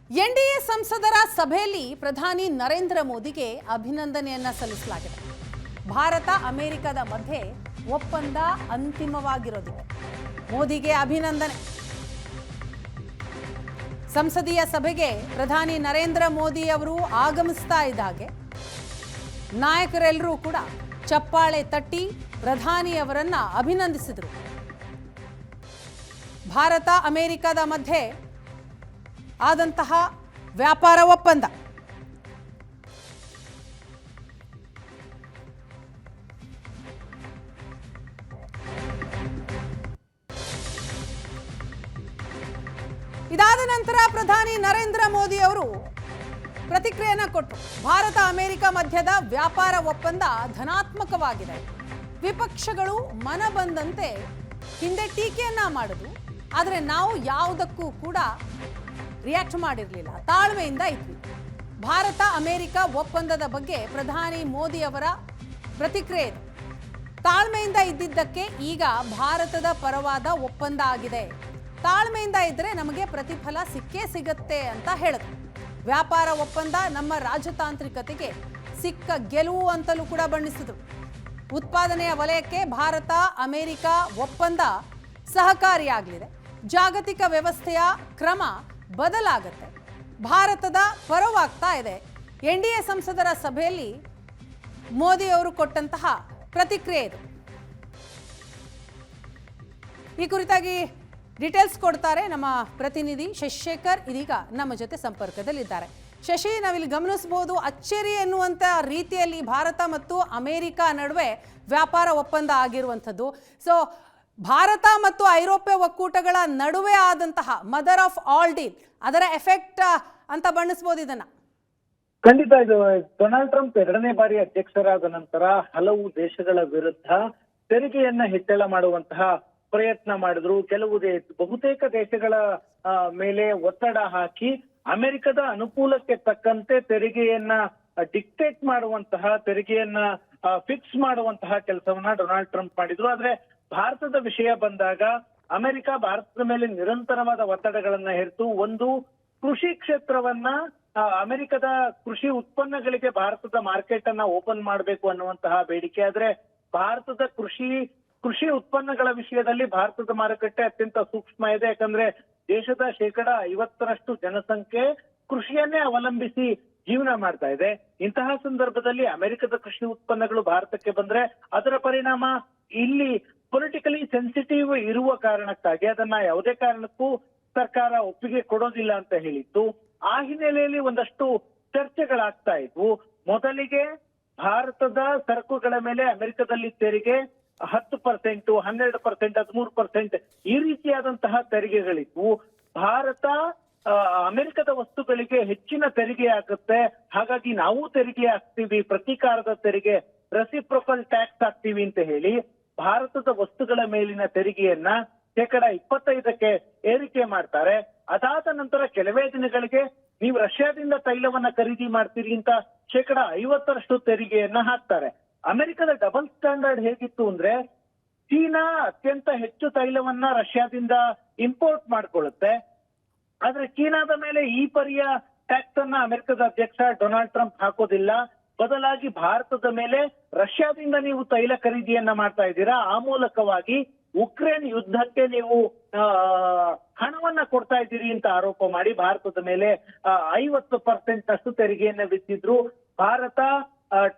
NDA ಸಂಸದರ ಸಭೆಯಲ್ಲಿ ಪ್ರಧಾನಿ ನರೇಂದ್ರ ಮೋದಿಗೆ ಅಭಿನಂದನೆಯನ್ನ ಸಲ್ಲಿಸಲಾಗಿದೆ. ಭಾರತ ಅಮೆರಿಕದ ಮಧ್ಯೆ ಒಪ್ಪಂದ ಅಂತಿಮವಾಗಿರೋದಿದೆ. ಮೋದಿಗೆ ಅಭಿನಂದನೆ. ಸಂಸದೀಯ ಸಭೆಗೆ ಪ್ರಧಾನಿ ನರೇಂದ್ರ ಮೋದಿ ಅವರು ಆಗಮಿಸ್ತಾ ಇದ್ದಾಗೆ ನಾಯಕರೆಲ್ಲರೂ ಕೂಡ ಚಪ್ಪಾಳೆ ತಟ್ಟಿ ಪ್ರಧಾನಿಯವರನ್ನ ಅಭಿನಂದಿಸಿದರು. ಭಾರತ ಅಮೆರಿಕದ ಮಧ್ಯೆ ಆದಂತಹ ವ್ಯಾಪಾರ ಒಪ್ಪಂದ ಇದಾದ ನಂತರ ಪ್ರಧಾನಿ ನರೇಂದ್ರ ಮೋದಿ ಅವರು ಪ್ರತಿಕ್ರಿಯೆಯನ್ನ ಕೊಟ್ಟರು. ಭಾರತ ಅಮೆರಿಕ ಮಧ್ಯದ ವ್ಯಾಪಾರ ಒಪ್ಪಂದ ಧನಾತ್ಮಕವಾಗಿದೆ. ವಿಪಕ್ಷಗಳು ಮನ ಬಂದಂತೆ ಹಿಂದೆ ಟೀಕೆಯನ್ನ ಮಾಡಿದ್ರು, ಆದರೆ ನಾವು ಯಾವುದಕ್ಕೂ ಕೂಡ ರಿಯಾಕ್ಟ್ ಮಾಡಿರಲಿಲ್ಲ, ತಾಳ್ಮೆಯಿಂದ ಇದ್ವಿ. ಭಾರತ ಅಮೆರಿಕ ಒಪ್ಪಂದದ ಬಗ್ಗೆ ಪ್ರಧಾನಿ ಮೋದಿ ಅವರ ಪ್ರತಿಕ್ರಿಯೆ ಇದೆ. ತಾಳ್ಮೆಯಿಂದ ಇದ್ದಿದ್ದಕ್ಕೆ ಈಗ ಭಾರತದ ಪರವಾದ ಒಪ್ಪಂದ ಆಗಿದೆ. ತಾಳ್ಮೆಯಿಂದ ಇದ್ರೆ ನಮಗೆ ಪ್ರತಿಫಲ ಸಿಕ್ಕೇ ಸಿಗತ್ತೆ ಅಂತ ಹೇಳಿದ್ರು. ವ್ಯಾಪಾರ ಒಪ್ಪಂದ ನಮ್ಮ ರಾಜತಾಂತ್ರಿಕತೆಗೆ ಸಿಕ್ಕ ಗೆಲುವು ಅಂತಲೂ ಕೂಡ ಬಣ್ಣಿಸಿದ್ರು. ಉತ್ಪಾದನೆಯ ವಲಯಕ್ಕೆ ಭಾರತ ಅಮೆರಿಕ ಒಪ್ಪಂದ ಸಹಕಾರಿಯಾಗಲಿದೆ. ಜಾಗತಿಕ ವ್ಯವಸ್ಥೆಯ ಕ್ರಮ ಬದಲಾಗುತ್ತೆ. ಭಾರತದ ಪರವಾಗ್ತಾ ಇದೆ. ಎನ್ಡಿಎ ಸಂಸದರ ಸಭೆಯಲ್ಲಿ ಮೋದಿ ಅವರು ಕೊಟ್ಟಂತಹ ಪ್ರತಿಕ್ರಿಯೆ ಇದು. ಈ ಕುರಿತಾಗಿ ಡೀಟೇಲ್ಸ್ ಕೊಡ್ತಾರೆ ನಮ್ಮ ಪ್ರತಿನಿಧಿ ಶಶಿಶೇಖರ್, ಇದೀಗ ನಮ್ಮ ಜೊತೆ ಸಂಪರ್ಕದಲ್ಲಿದ್ದಾರೆ. ಶಶಿ, ನಾವಿಲ್ಲಿ ಗಮನಿಸಬಹುದು, ಅಚ್ಚರಿ ಎನ್ನುವಂತ ರೀತಿಯಲ್ಲಿ ಭಾರತ ಮತ್ತು ಅಮೆರಿಕ ನಡುವೆ ವ್ಯಾಪಾರ ಒಪ್ಪಂದ ಆಗಿರುವಂಥದ್ದು. ಸೊ ಭಾರತ ಮತ್ತು ಐರೋಪ್ಯ ಒಕ್ಕೂಟಗಳ ನಡುವೆ ಆದಂತಹ ಮದರ್ ಆಫ್ ಆಲ್ ಡೀಲ್, ಅದರ ಎಫೆಕ್ಟ್ ಅಂತ ಬಣ್ಣಿಸಬಹುದು ಇದನ್ನ. ಖಂಡಿತ. ಇದು ಡೊನಾಲ್ಡ್ ಟ್ರಂಪ್ ಎರಡನೇ ಬಾರಿ ಅಧ್ಯಕ್ಷರಾದ ನಂತರ ಹಲವು ದೇಶಗಳ ವಿರುದ್ಧ ತೆರಿಗೆಯನ್ನ ಹೆಚ್ಚಳ ಮಾಡುವಂತಹ ಪ್ರಯತ್ನ ಮಾಡಿದ್ರು. ಬಹುತೇಕ ದೇಶಗಳ ಮೇಲೆ ಒತ್ತಡ ಹಾಕಿ ಅಮೆರಿಕದ ಅನುಕೂಲಕ್ಕೆ ತಕ್ಕಂತೆ ತೆರಿಗೆಯನ್ನ ಡಿಕ್ಟೇಟ್ ಮಾಡುವಂತಹ, ತೆರಿಗೆಯನ್ನ ಫಿಕ್ಸ್ ಮಾಡುವಂತಹ ಕೆಲಸವನ್ನ ಡೊನಾಲ್ಡ್ ಟ್ರಂಪ್ ಮಾಡಿದ್ರು. ಆದ್ರೆ ಭಾರತದ ವಿಷಯ ಬಂದಾಗ ಅಮೆರಿಕ ಭಾರತದ ಮೇಲೆ ನಿರಂತರವಾದ ಒತ್ತಡಗಳನ್ನ ಹೇರ್ತು. ಒಂದು, ಕೃಷಿ ಕ್ಷೇತ್ರವನ್ನ, ಅಮೆರಿಕದ ಕೃಷಿ ಉತ್ಪನ್ನಗಳಿಗೆ ಭಾರತದ ಮಾರ್ಕೆಟ್ ಅನ್ನ ಓಪನ್ ಮಾಡಬೇಕು ಅನ್ನುವಂತಹ ಬೇಡಿಕೆ. ಆದ್ರೆ ಭಾರತದ ಕೃಷಿ ಉತ್ಪನ್ನಗಳ ವಿಷಯದಲ್ಲಿ ಭಾರತದ ಮಾರುಕಟ್ಟೆ ಅತ್ಯಂತ ಸೂಕ್ಷ್ಮ ಇದೆ. ಯಾಕಂದ್ರೆ ದೇಶದ 50% ಜನಸಂಖ್ಯೆ ಕೃಷಿಯನ್ನೇ ಅವಲಂಬಿಸಿ ಜೀವನ ಮಾಡ್ತಾ ಇದೆ. ಇಂತಹ ಸಂದರ್ಭದಲ್ಲಿ ಅಮೆರಿಕದ ಕೃಷಿ ಉತ್ಪನ್ನಗಳು ಭಾರತಕ್ಕೆ ಬಂದ್ರೆ ಅದರ ಪರಿಣಾಮ ಇಲ್ಲಿ ಪೊಲಿಟಿಕಲಿ ಸೆನ್ಸಿಟಿವ್ ಇರುವ ಕಾರಣಕ್ಕಾಗಿ ಅದನ್ನ ಯಾವುದೇ ಕಾರಣಕ್ಕೂ ಸರ್ಕಾರ ಒಪ್ಪಿಗೆ ಕೊಡೋದಿಲ್ಲ ಅಂತ ಹೇಳಿತ್ತು. ಆ ಹಿನ್ನೆಲೆಯಲ್ಲಿ ಒಂದಷ್ಟು ಚರ್ಚೆಗಳಾಗ್ತಾ ಇದ್ವು. ಮೊದಲಿಗೆ ಭಾರತದ ಸರಕುಗಳ ಮೇಲೆ ಅಮೆರಿಕದಲ್ಲಿ ತೆರಿಗೆ 10%, 12%, 13% ಈ ರೀತಿಯಾದಂತಹ ತೆರಿಗೆಗಳಿದ್ವು. ಭಾರತ ಅಮೆರಿಕದ ವಸ್ತುಗಳಿಗೆ ಹೆಚ್ಚಿನ ತೆರಿಗೆ ಹಾಕುತ್ತೆ, ಹಾಗಾಗಿ ನಾವು ತೆರಿಗೆ ಹಾಕ್ತೀವಿ, ಪ್ರತೀಕಾರದ ತೆರಿಗೆ, ರೆಸಿಪ್ರೊಕಲ್ ಟ್ಯಾಕ್ಸ್ ಹಾಕ್ತೀವಿ ಅಂತ ಹೇಳಿ ಭಾರತದ ವಸ್ತುಗಳ ಮೇಲಿನ ತೆರಿಗೆಯನ್ನ 25% ಏರಿಕೆ ಮಾಡ್ತಾರೆ. ಅದಾದ ನಂತರ ಕೆಲವೇ ದಿನಗಳಿಗೆ ನೀವು ರಷ್ಯಾದಿಂದ ತೈಲವನ್ನ ಖರೀದಿ ಮಾಡ್ತೀರಿ ಅಂತ 50% ತೆರಿಗೆಯನ್ನ ಹಾಕ್ತಾರೆ. ಅಮೆರಿಕದ ಡಬಲ್ ಸ್ಟ್ಯಾಂಡರ್ಡ್ ಹೇಗಿತ್ತು ಅಂದ್ರೆ, ಚೀನಾ ಅತ್ಯಂತ ಹೆಚ್ಚು ತೈಲವನ್ನ ರಷ್ಯಾದಿಂದ ಇಂಪೋರ್ಟ್ ಮಾಡ್ಕೊಳ್ಳುತ್ತೆ. ಆದ್ರೆ ಚೀನಾದ ಮೇಲೆ ಈ ಪರಿಯ ಟ್ಯಾಕ್ಸ್ ಅನ್ನ ಅಮೆರಿಕದ ಅಧ್ಯಕ್ಷ ಡೊನಾಲ್ಡ್ ಟ್ರಂಪ್ ಹಾಕೋದಿಲ್ಲ. ಬದಲಾಗಿ ಭಾರತದ ಮೇಲೆ ರಷ್ಯಾದಿಂದ ನೀವು ತೈಲ ಖರೀದಿಯನ್ನ ಮಾಡ್ತಾ ಇದ್ದೀರಾ, ಆ ಮೂಲಕವಾಗಿ ಉಕ್ರೇನ್ ಯುದ್ಧಕ್ಕೆ ನೀವು ಹಣವನ್ನ ಕೊಡ್ತಾ ಇದ್ದೀರಿ ಅಂತ ಆರೋಪ ಮಾಡಿ ಭಾರತದ ಮೇಲೆ 50% ಅಷ್ಟು ತೆರಿಗೆಯನ್ನ ವಿಧಿಸಿದ್ರು. ಭಾರತ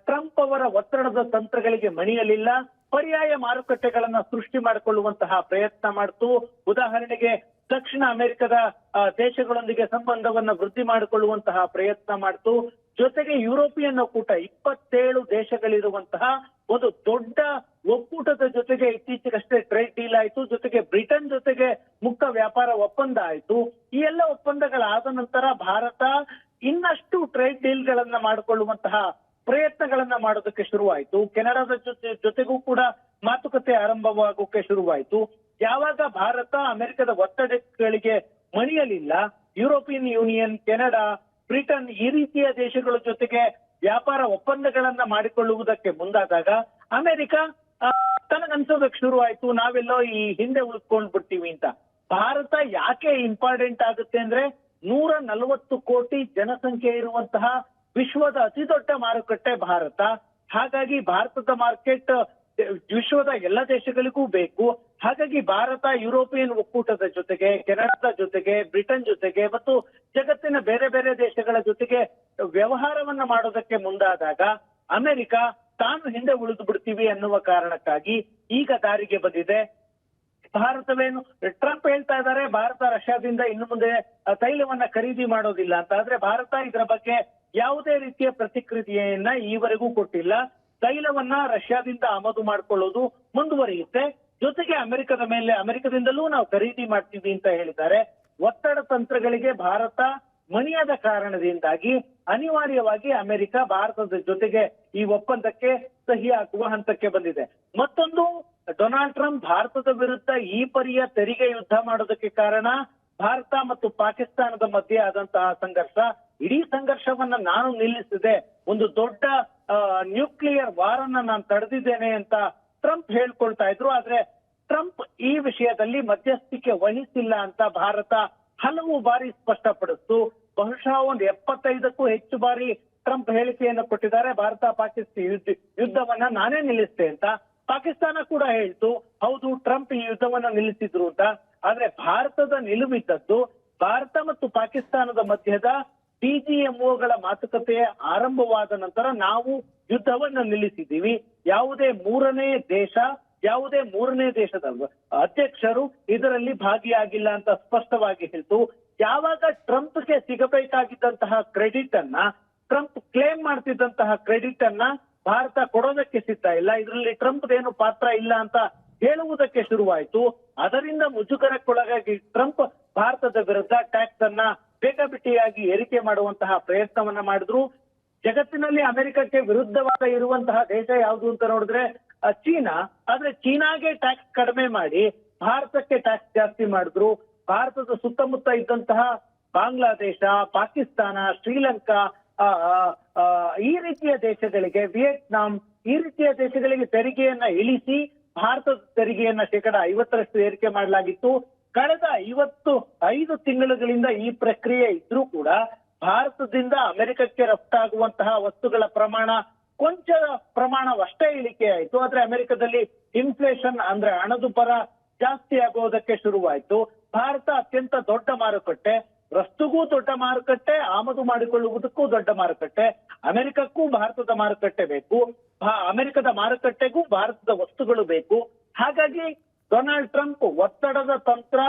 ಟ್ರಂಪ್ ಅವರ ಒತ್ತಡದ ತಂತ್ರಗಳಿಗೆ ಮಣಿಯಲಿಲ್ಲ. ಪರ್ಯಾಯ ಮಾರುಕಟ್ಟೆಗಳನ್ನ ಸೃಷ್ಟಿ ಮಾಡಿಕೊಳ್ಳುವಂತಹ ಪ್ರಯತ್ನ ಮಾಡ್ತು. ಉದಾಹರಣೆಗೆ ದಕ್ಷಿಣ ಅಮೆರಿಕದ ದೇಶಗಳೊಂದಿಗೆ ಸಂಬಂಧವನ್ನ ವೃದ್ಧಿ ಮಾಡಿಕೊಳ್ಳುವಂತಹ ಪ್ರಯತ್ನ ಮಾಡ್ತು. ಜೊತೆಗೆ ಯುರೋಪಿಯನ್ ಒಕ್ಕೂಟ 27 ದೇಶಗಳಿರುವಂತಹ ಒಂದು ದೊಡ್ಡ ಒಕ್ಕೂಟದ ಜೊತೆಗೆ ಇತ್ತೀಚೆಗಷ್ಟೇ ಟ್ರೇಡ್ ಡೀಲ್ ಆಯ್ತು. ಜೊತೆಗೆ ಬ್ರಿಟನ್ ಜೊತೆಗೆ ಮುಕ್ತ ವ್ಯಾಪಾರ ಒಪ್ಪಂದ ಆಯ್ತು. ಈ ಎಲ್ಲ ಒಪ್ಪಂದಗಳಾದ ನಂತರ ಭಾರತ ಇನ್ನಷ್ಟು ಟ್ರೇಡ್ ಡೀಲ್ ಗಳನ್ನ ಮಾಡಿಕೊಳ್ಳುವಂತಹ ಪ್ರಯತ್ನಗಳನ್ನ ಮಾಡೋದಕ್ಕೆ ಶುರುವಾಯಿತು. ಕೆನಡಾದ ಜೊತೆಗೂ ಕೂಡ ಮಾತುಕತೆ ಆರಂಭವಾಗೋಕೆ ಶುರುವಾಯಿತು. ಯಾವಾಗ ಭಾರತ ಅಮೆರಿಕದ ಒತ್ತಡಗಳಿಗೆ ಮಣಿಯಲಿಲ್ಲ, ಯುರೋಪಿಯನ್ ಯೂನಿಯನ್, ಕೆನಡಾ, ಬ್ರಿಟನ್ ಈ ರೀತಿಯ ದೇಶಗಳ ಜೊತೆಗೆ ವ್ಯಾಪಾರ ಒಪ್ಪಂದಗಳನ್ನ ಮಾಡಿಕೊಳ್ಳುವುದಕ್ಕೆ ಮುಂದಾದಾಗ ಅಮೆರಿಕ ತನಗನ್ಸೋದಕ್ಕೆ ಶುರು ಆಯ್ತು, ನಾವೆಲ್ಲೋ ಈ ಹಿಂದೆ ಉಳಿಸ್ಕೊಂಡ್ ಬಿಡ್ತೀವಿ ಅಂತ. ಭಾರತ ಯಾಕೆ ಇಂಪಾರ್ಟೆಂಟ್ ಆಗುತ್ತೆ ಅಂದ್ರೆ, 140 ಕೋಟಿ ಜನಸಂಖ್ಯೆ ಇರುವಂತಹ ವಿಶ್ವದ ಅತಿ ದೊಡ್ಡ ಮಾರುಕಟ್ಟೆ ಭಾರತ. ಹಾಗಾಗಿ ಭಾರತದ ಮಾರ್ಕೆಟ್ ವಿಶ್ವದ ಎಲ್ಲ ದೇಶಗಳಿಗೂ ಬೇಕು. ಹಾಗಾಗಿ ಭಾರತ ಯುರೋಪಿಯನ್ ಒಕ್ಕೂಟದ ಜೊತೆಗೆ, ಕೆನಡಾದ ಜೊತೆಗೆ, ಬ್ರಿಟನ್ ಜೊತೆಗೆ ಮತ್ತು ಜಗತ್ತಿನ ಬೇರೆ ಬೇರೆ ದೇಶಗಳ ಜೊತೆಗೆ ವ್ಯವಹಾರವನ್ನ ಮಾಡೋದಕ್ಕೆ ಮುಂದಾದಾಗ ಅಮೆರಿಕ ತಾನು ಹಿಂದೆ ಉಳಿದು ಬಿಡ್ತೀವಿ ಅನ್ನುವ ಕಾರಣಕ್ಕಾಗಿ ಈಗ ದಾರಿಗೆ ಬಂದಿದೆ. ಭಾರತವೇನು ಟ್ರಂಪ್ ಹೇಳ್ತಾ ಇದ್ದಾರೆ ಭಾರತ ರಷ್ಯಾದಿಂದ ಇನ್ನು ಮುಂದೆ ತೈಲವನ್ನ ಖರೀದಿ ಮಾಡೋದಿಲ್ಲ ಅಂತ. ಆದ್ರೆ ಭಾರತ ಇದರ ಬಗ್ಗೆ ಯಾವುದೇ ರೀತಿಯ ಪ್ರತಿಕ್ರಿಯೆಯನ್ನ ಈವರೆಗೂ ಕೊಟ್ಟಿಲ್ಲ. ತೈಲವನ್ನ ರಷ್ಯಾದಿಂದ ಆಮದು ಮಾಡ್ಕೊಳ್ಳೋದು ಮುಂದುವರಿಯುತ್ತೆ. ಜೊತೆಗೆ ಅಮೆರಿಕದಿಂದಲೂ ನಾವು ಖರೀದಿ ಮಾಡ್ತೀವಿ ಅಂತ ಹೇಳಿದ್ದಾರೆ. ಒತ್ತಡ ತಂತ್ರಗಳಿಗೆ ಭಾರತ ಮಣಿಯಾದ ಕಾರಣದಿಂದಾಗಿ ಅನಿವಾರ್ಯವಾಗಿ ಅಮೆರಿಕ ಭಾರತದ ಜೊತೆಗೆ ಈ ಒಪ್ಪಂದಕ್ಕೆ ಸಹಿ ಹಾಕುವ ಹಂತಕ್ಕೆ ಬಂದಿದೆ. ಮತ್ತೊಂದು, ಡೊನಾಲ್ಡ್ ಟ್ರಂಪ್ ಭಾರತದ ವಿರುದ್ಧ ಈ ಪರಿಯ ತೆರಿಗೆ ಯುದ್ಧ ಮಾಡೋದಕ್ಕೆ ಕಾರಣ ಭಾರತ ಮತ್ತು ಪಾಕಿಸ್ತಾನದ ಮಧ್ಯೆ ಆದಂತಹ ಸಂಘರ್ಷ. ಇಡೀ ಸಂಘರ್ಷವನ್ನ ನಾನು ನಿಲ್ಲಿಸಿದೆ, ಒಂದು ದೊಡ್ಡ ನ್ಯೂಕ್ಲಿಯರ್ ವಾರ್ ಅನ್ನ ನಾನು ತಡೆದಿದ್ದೇನೆ ಅಂತ ಟ್ರಂಪ್ ಹೇಳ್ಕೊಳ್ತಾ ಇದ್ರು. ಆದ್ರೆ ಟ್ರಂಪ್ ಈ ವಿಷಯದಲ್ಲಿ ಮಧ್ಯಸ್ಥಿಕೆ ವಹಿಸಿಲ್ಲ ಅಂತ ಭಾರತ ಹಲವು ಬಾರಿ ಸ್ಪಷ್ಟಪಡಿಸ್ತು. ಬಹುಶಃ ಒಂದು 75ಕ್ಕೂ ಹೆಚ್ಚು ಬಾರಿ ಟ್ರಂಪ್ ಹೇಳಿಕೆಯನ್ನು ಕೊಟ್ಟಿದ್ದಾರೆ, ಭಾರತ ಪಾಕಿಸ್ತಾನ ಯುದ್ಧವನ್ನ ನಾನೇ ನಿಲ್ಲಿಸ್ತೆ ಅಂತ. ಪಾಕಿಸ್ತಾನ ಕೂಡ ಹೇಳ್ತು ಹೌದು ಟ್ರಂಪ್ ಈ ಯುದ್ಧವನ್ನ ನಿಲ್ಲಿಸಿದ್ರು ಅಂತ. ಆದ್ರೆ ಭಾರತದ ನಿಲುವಿದ್ದದ್ದು ಭಾರತ ಮತ್ತು ಪಾಕಿಸ್ತಾನದ ಮಧ್ಯದ ಡಿಜಿಎಂಒಗಳ ಮಾತುಕತೆ ಆರಂಭವಾದ ನಂತರ ನಾವು ಯುದ್ಧವನ್ನ ನಿಲ್ಲಿಸಿದ್ದೀವಿ. ಯಾವುದೇ ಮೂರನೇ ದೇಶದ ಅಧ್ಯಕ್ಷರು ಇದರಲ್ಲಿ ಭಾಗಿಯಾಗಿಲ್ಲ ಅಂತ ಸ್ಪಷ್ಟವಾಗಿ ಹೇಳ್ತು. ಯಾವಾಗ ಟ್ರಂಪ್ಗೆ ಸಿಗಬೇಕಾಗಿದ್ದಂತಹ ಕ್ರೆಡಿಟ್ ಅನ್ನ, ಟ್ರಂಪ್ ಕ್ಲೇಮ್ ಮಾಡ್ತಿದ್ದಂತಹ ಕ್ರೆಡಿಟ್ ಅನ್ನ ಭಾರತ ಕೊಡೋದಕ್ಕೆ ಸಿದ್ಧ ಇಲ್ಲ, ಇದರಲ್ಲಿ ಟ್ರಂಪ್ದೇನು ಪಾತ್ರ ಇಲ್ಲ ಅಂತ ಹೇಳುವುದಕ್ಕೆ ಶುರುವಾಯಿತು. ಅದರಿಂದ ಮುಜುಗರಕ್ಕೊಳಗಾಗಿ ಟ್ರಂಪ್ ಭಾರತದ ವಿರುದ್ಧ ಟ್ಯಾಕ್ಸ್ ಅನ್ನ ಬೇಕಾಬಿಟ್ಟಿಯಾಗಿ ಏರಿಕೆ ಮಾಡುವಂತಹ ಪ್ರಯತ್ನವನ್ನ ಮಾಡಿದ್ರು. ಜಗತ್ತಿನಲ್ಲಿ ಅಮೆರಿಕಕ್ಕೆ ವಿರುದ್ಧವಾದ ಇರುವಂತಹ ದೇಶ ಯಾವುದು ಅಂತ ನೋಡಿದ್ರೆ ಚೀನಾ. ಆದ್ರೆ ಚೀನಾಗೆ ಟ್ಯಾಕ್ಸ್ ಕಡಿಮೆ ಮಾಡಿ ಭಾರತಕ್ಕೆ ಟ್ಯಾಕ್ಸ್ ಜಾಸ್ತಿ ಮಾಡಿದ್ರು. ಭಾರತದ ಸುತ್ತಮುತ್ತ ಇದ್ದಂತಹ ಬಾಂಗ್ಲಾದೇಶ, ಪಾಕಿಸ್ತಾನ, ಶ್ರೀಲಂಕಾ, ಈ ರೀತಿಯ ದೇಶಗಳಿಗೆ, ವಿಯೆಟ್ನಾಂ, ಈ ರೀತಿಯ ದೇಶಗಳಿಗೆ ತೆರಿಗೆಯನ್ನ ಇಳಿಸಿ ಭಾರತದ ತೆರಿಗೆಯನ್ನ 50% ಏರಿಕೆ ಮಾಡಲಾಗಿತ್ತು. ಕಳೆದ 55 ತಿಂಗಳುಗಳಿಂದ ಈ ಪ್ರಕ್ರಿಯೆ ಇದ್ರೂ ಕೂಡ ಭಾರತದಿಂದ ಅಮೆರಿಕಕ್ಕೆ ರಫ್ತಾಗುವಂತಹ ವಸ್ತುಗಳ ಪ್ರಮಾಣ ಕೊಂಚ ಪ್ರಮಾಣವಷ್ಟೇ ಇಳಿಕೆ ಆಯಿತು. ಆದ್ರೆ ಅಮೆರಿಕದಲ್ಲಿ ಇನ್ಫ್ಲೇಷನ್ ಅಂದ್ರೆ ಹಣದುಬ್ಬರ ಜಾಸ್ತಿ ಆಗೋದಕ್ಕೆ ಶುರುವಾಯಿತು. ಭಾರತ ಅತ್ಯಂತ ದೊಡ್ಡ ಮಾರುಕಟ್ಟೆ, ರಫ್ತುಗೂ ದೊಡ್ಡ ಮಾರುಕಟ್ಟೆ, ಆಮದು ಮಾಡಿಕೊಳ್ಳುವುದಕ್ಕೂ ದೊಡ್ಡ ಮಾರುಕಟ್ಟೆ. ಅಮೆರಿಕಕ್ಕೂ ಭಾರತದ ಮಾರುಕಟ್ಟೆ ಬೇಕು, ಅಮೆರಿಕದ ಮಾರುಕಟ್ಟೆಗೂ ಭಾರತದ ವಸ್ತುಗಳು ಬೇಕು. ಹಾಗಾಗಿ ಡೊನಾಲ್ಡ್ ಟ್ರಂಪ್ ಒತ್ತಡದ ತಂತ್ರ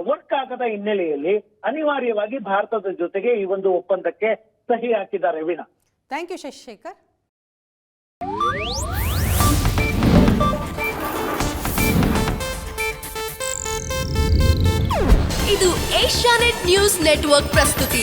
ವರ್ಕ್ ಆಗದ ಹಿನ್ನೆಲೆಯಲ್ಲಿ ಅನಿವಾರ್ಯವಾಗಿ ಭಾರತದ ಜೊತೆಗೆ ಈ ಒಂದು ಒಪ್ಪಂದಕ್ಕೆ ಸಹಿ ಹಾಕಿದ್ದಾರೆ. Veena, thank you Shashishekhar. ಇದು ಏಷ್ಯಾನೆಟ್ ನ್ಯೂಸ್ ನೆಟ್ವರ್ಕ್ ಪ್ರಸ್ತುತಿ.